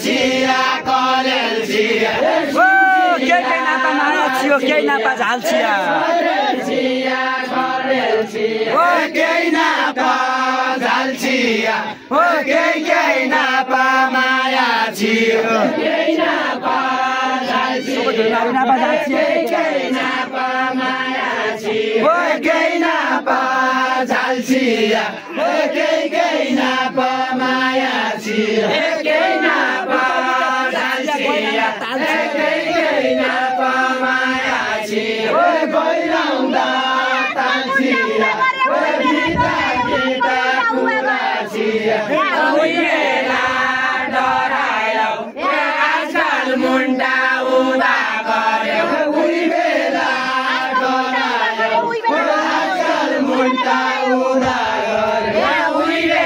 छिया कलेल छिया ओ केही नापा माया छियो केही नापा झाल छिया छिया कलेल छिया ओ केही नापा झाल छिया ओ केही नापा माया छियो केही नापा झाल छिया नापा झाल छिया केही नापा माया छियो ओ केही नापा झाल छिया ओ केही नापा माया छियो केही नापा झाल छिया केही नापा माया छियो ओ गइराउँदा ताल छिया ओ गीता गीता कुरा छिया उइला डरायो आजकल मुन्टा उदा गर्यो उइला डरायो आजकल मुन्टा उदा गर्यो उइला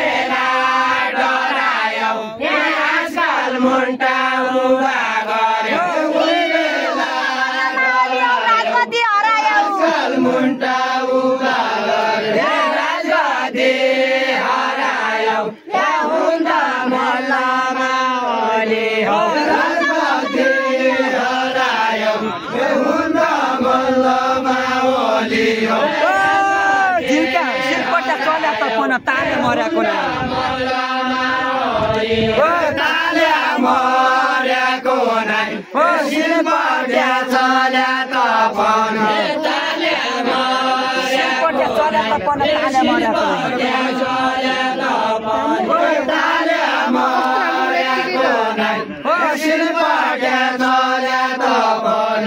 डरायो आजकल मुन्टा उदा गर्यो उइला राजगद्दी हरायो आजकल मुन्टा उदा गर्यो राजगद्दी हरायो हुँदा मल्लमा ओली हो राजगद्दी हरायो हुँदा मल्लमा ओली हो जिल्का शिरपट्टा चल्या त कोन ताले मर्याको नै ओ ताले मर्याको नै ओ शिरपट्टा चल्या त पन ताले शिरपट्टा चल्या त कोन ताले मर्याको नै ताले मर्याको नै ओ शिरपट्टा चल्या त पन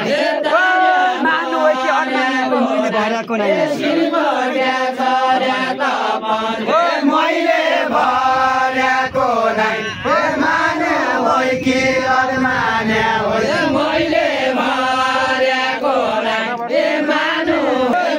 मान्नु हो कि अनमान्नु मैले भरेको नै शिरपट्टा चल्या त पन ओ मैले भरेको नै ओ माने होइ कि अनमाने होइ मैले भरेको नै ए मानु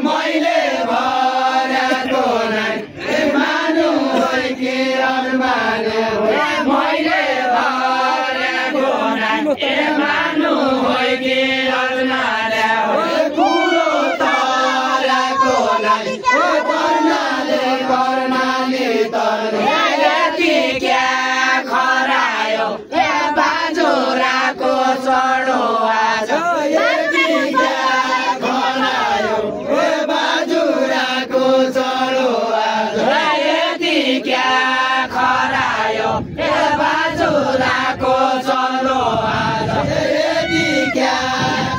मैले भरेको नै ए मानु होइ कि अनमाने होइ मैले भरेको नै ए मानु होइ कि अनमाने होइ कुरो तराको नै ओ कर्णाले यति क्या खरायो ए बाजुराको चढो आज यति क्या खरायो ए बाजुराको चढो आज यति क्या खरायो ए बाजुराको चढो आज यति क्या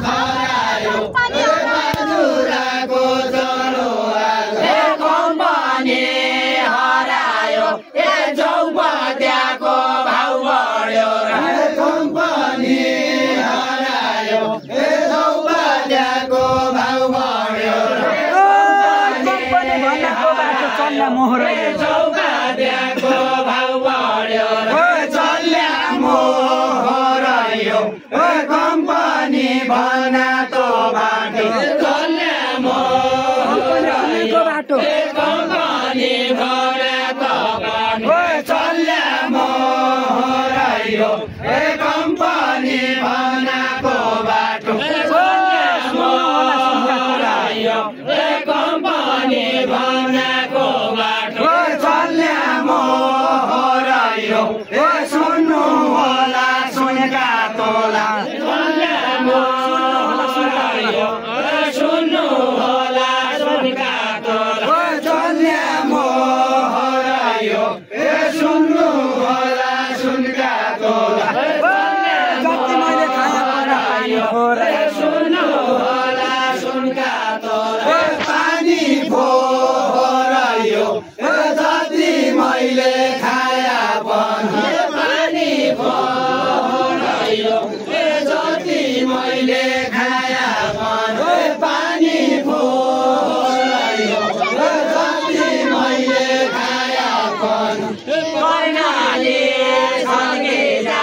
खरायो ए बाजुराको चढो आज ए कम्पनी हरायो ए जौपत्याको भाउ बढ्यो ए कम्पनी हरायो ए जौपत्याको भाउ बढ्यो कम्पनी भनेको बाटो चल्ला मोहर जौपत्याको भाउ बढ्यो चल्या मोहरयो ओ कम्पनी भना त बाटो चल्या मोहरयो बाटो कम्पनी भना त बाटो चल्या मोहरयो ए कम्पनी भनाको बाटो चल्या मोहरयो ए कम्पनी भनाको बाटो चल्या मोहरयो ए सुन्नु होला सुनका तोला चल्या मोहरयो ए सुन्नु होला सुनका तोला चल्या मोहरयो ए सुन्नु होला सुनका तोला जति मैले खायो सुन्नु होला सुनका तोला पानी फोहरयो जति मैले खाया पनि पानी फोहरयो जति मैले खाया पनि पानी फोहरयो जति मैले खाया पनि कर्णाले छल्केजा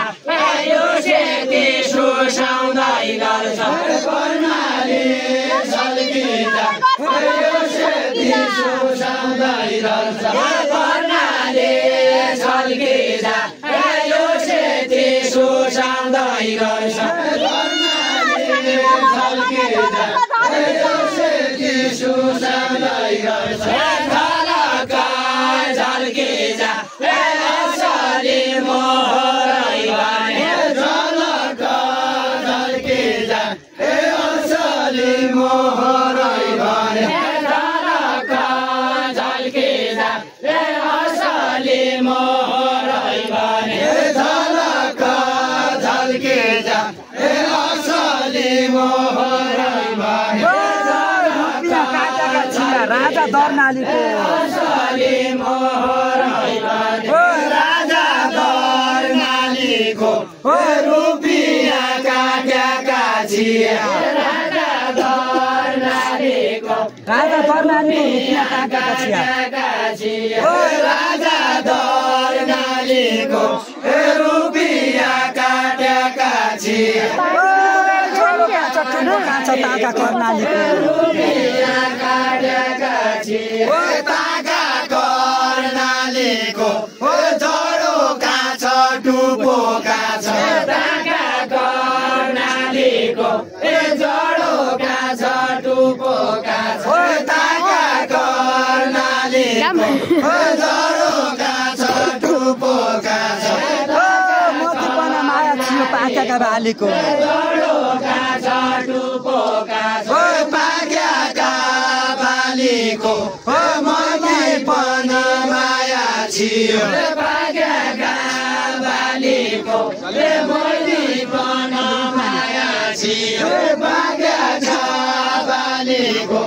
यो सेती सुसाउँदै गर्छ कर्णाले छल्केजा यो सेती सुसाउँदै गर्छ कर्णाले छल्केजा यो सेती सुसाउँदै गर्छ कर्णाले छल्केजा यो सेती सुसाउँदै गर्छ झलका झल्केजा असली मोहरै भने मोहरै भने झलक झल्किँदा असली मोहरै भने झलक झल्किँदा असली मोहरै भने राजा दर्नालीको असली मोहरै भने राजा दर्नालीको रुपियाँ काट्याका छिया राजा दर्नालीको रुपियाँ काटेका छिया राजा दर्नालीको रुपियाँ काट्याका छिया ताका कर्णालीको रुपियाँ काट्याका छिया ताका कर्णालीको जडो काछ टुपो काछ ताका कर्णालीको जडो काछ टुपो काछ ताका कर्णालीको जडो काछ टुपो काछ मोतीपना माया थियो पाकेका बालीको जडो काछ टुपो काछ पाकेका बालीको मोतीपन माया थियो पाकेका बालीको मोतीपन माया थियो पाकेका बालीको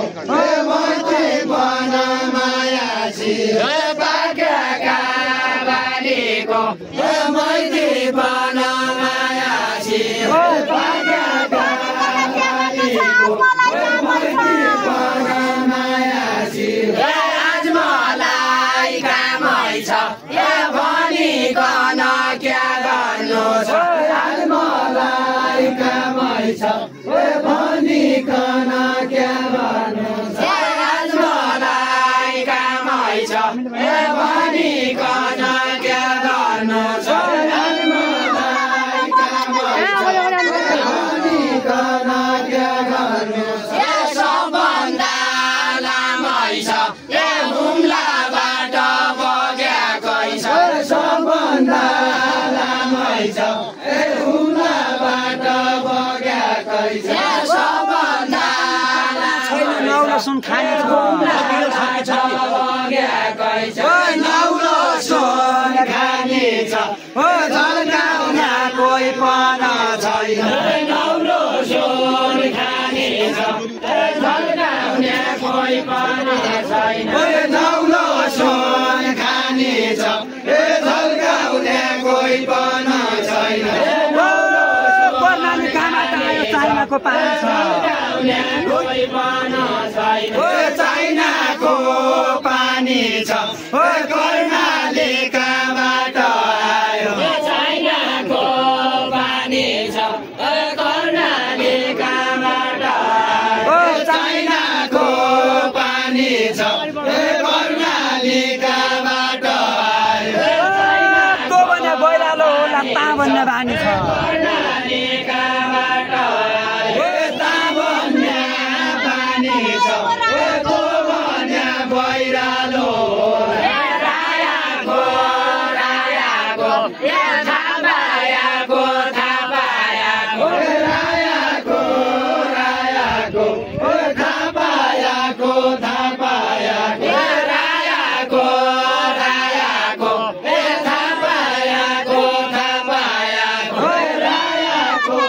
मोतीपन माया थियो पाकेका बालीको मोतीपन माया थियो पाकेका बालीको मोतीपन माया थियो आज मलाई कामै छ भनिकन क्या गर्नु छ आज मलाई कामै छ भनिकन क्या गर्नु छ आज मलाई कामै छ भनिकन क्या गर्नु छ आज मलाई कामै छ भनिकन क्या गर्नु छ सबभन्दा लामै छ हुम्लाबाट बगेकै छ सबभन्दा लामै छ हुम्लाबाट बगेकै छ सबभन्दा नौलो सुन खाने छ बगेकै छ नौलो सुन खाने छ झल्काउन कोही पण छैन नौलो सुन खाने छ झल्काउन कोही पण छैन नौलो सुन खाने छ झल्काउने कोही पण छैन कर्णाली कहाँबाट आयो चाइनाको पानी छ कोही पण छैन चाइनाको पानी छ कर्णाली कहाँबाट आयो चाइनाको पानी छ कर्णाली कहाँबाट आयो चाइनाको पानी छ कर्णाली कहाँबाट आयो तो भने बैरालो होला ता भन्ने बानी छ कर्णाली कहाँबाट आयो ता भन्ने पानी छ तो भन्ने बैरालो रायाको रायाको थापायाको थापायाको रायाको रायाको थापायाको थापायाको रायाको रायाको थापायाको थापायाको रायाको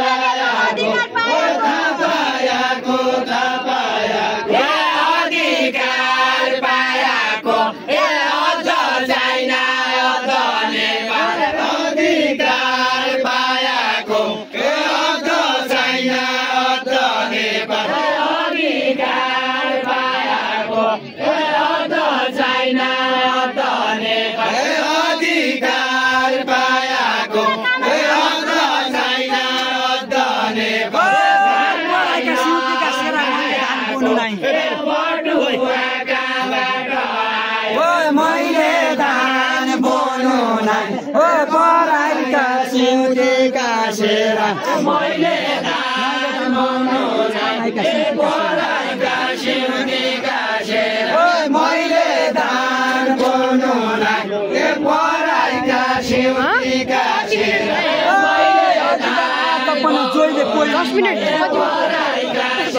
रायाको थापायाको थापायाको अधिकार पायाको अझ चाइना अझ नेपाल अधिकार पायाको अझ चाइना अझ नेपाल अधिकार पायाको अझ चाइना अझ नेपाल अधिकार पायाको अझ चाइना अझ नेपाल मैले धान बोल्नु नाइ पराइका सिउँदीका सेरा मैले धान बोल्नु नाइ पराइका सिउँदीका सेरा मैले धान बोल्नु नाइ पराइका सिउँदीका सेरा मैले धान बोल्नु नाइ पराइका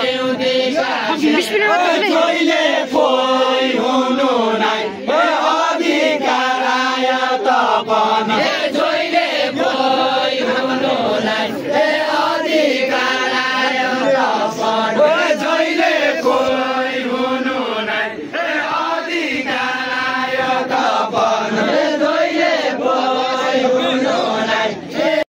जोइले